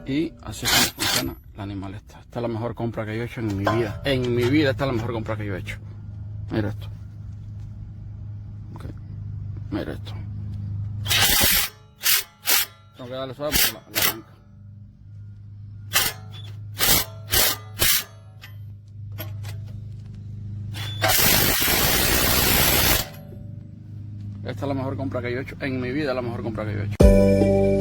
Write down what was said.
Y así es como funciona el animal este. Esta es la mejor compra que yo he hecho en mi vida. En mi vida esta es la mejor compra que yo he hecho. Mira esto. Okay. Mira esto. Tengo que darle suave porque la arranca. Esta es la mejor compra que yo he hecho. En mi vida es la mejor compra que yo he hecho.